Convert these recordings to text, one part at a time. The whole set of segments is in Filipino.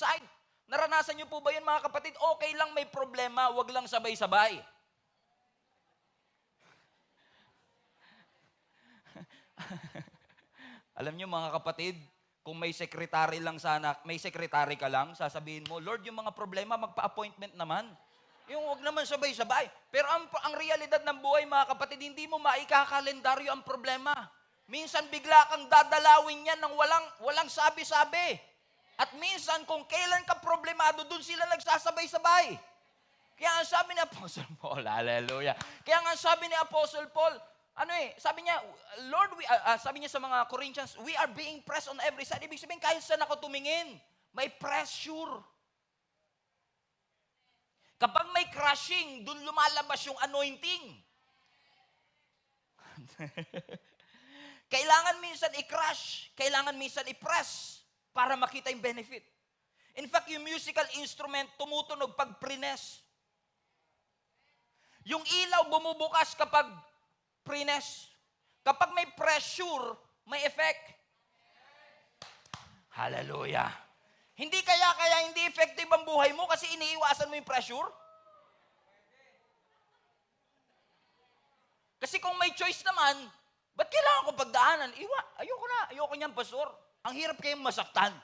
inside. Naranasan niyo po ba yun, mga kapatid? Okay lang may problema, wag lang sabay-sabay. Alam niyo, mga kapatid, kung may sekretary lang sana, may sekretary ka lang, sasabihin mo, Lord, yung mga problema, magpa-appointment naman. Yung wag naman sabay-sabay. Pero ang realidad ng buhay, mga kapatid, hindi mo maikakalendaryo ang problema. Minsan bigla kang dadalawin yan ng walang sabi-sabi. At minsan kung kailan ka problemado, dun sila nagsasabay-sabay. Kaya ang sabi ni Apostle Paul, hallelujah. Kaya nga sabi ni Apostle Paul, sabi niya, Lord, sabi niya sa mga Corinthians, we are being pressed on every side. Ibig sabihin, kahit saan ako tumingin, may pressure. Kapag may crushing, dun lumalabas yung anointing. Kailangan minsan i-crush, kailangan minsan i-press para makita yung benefit. In fact, yung musical instrument tumutunog pag prines. Yung ilaw bumubukas kapag prines. Kapag may pressure, may effect. Hallelujah. Hindi kaya hindi effective ang buhay mo kasi iniiwasan mo yung pressure? Kasi kung may choice naman, ba't kailangan ko pagdaanan? Ayoko niyan, pastor. Ang hirap kayong masaktan.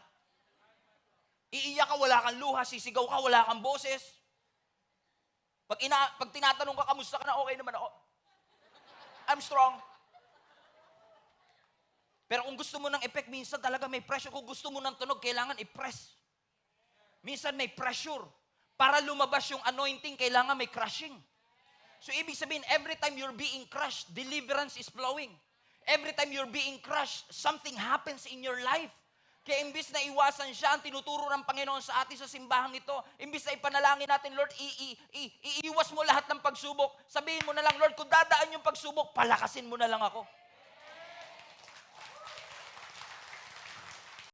Iiyak ka, wala kang luha, sisigaw ka, wala kang boses. Pag tinatanong ka, kamusta ka na, okay naman ako. I'm strong. Pero kung gusto mo ng effect, minsan talaga may pressure. Kung gusto mo ng tunog, kailangan i-press. Minsan may pressure. Para lumabas yung anointing, kailangan may crushing. So ibig sabihin, every time you're being crushed, deliverance is flowing. Every time you're being crushed, something happens in your life. Kaya imbis na iwasan siya, ang tinuturo ng Panginoon sa atin sa simbahang ito, imbis na ipanalangin natin, Lord, iiwas mo lahat ng pagsubok. Sabihin mo na lang, Lord, kung dadaan yung pagsubok, palakasin mo na lang ako.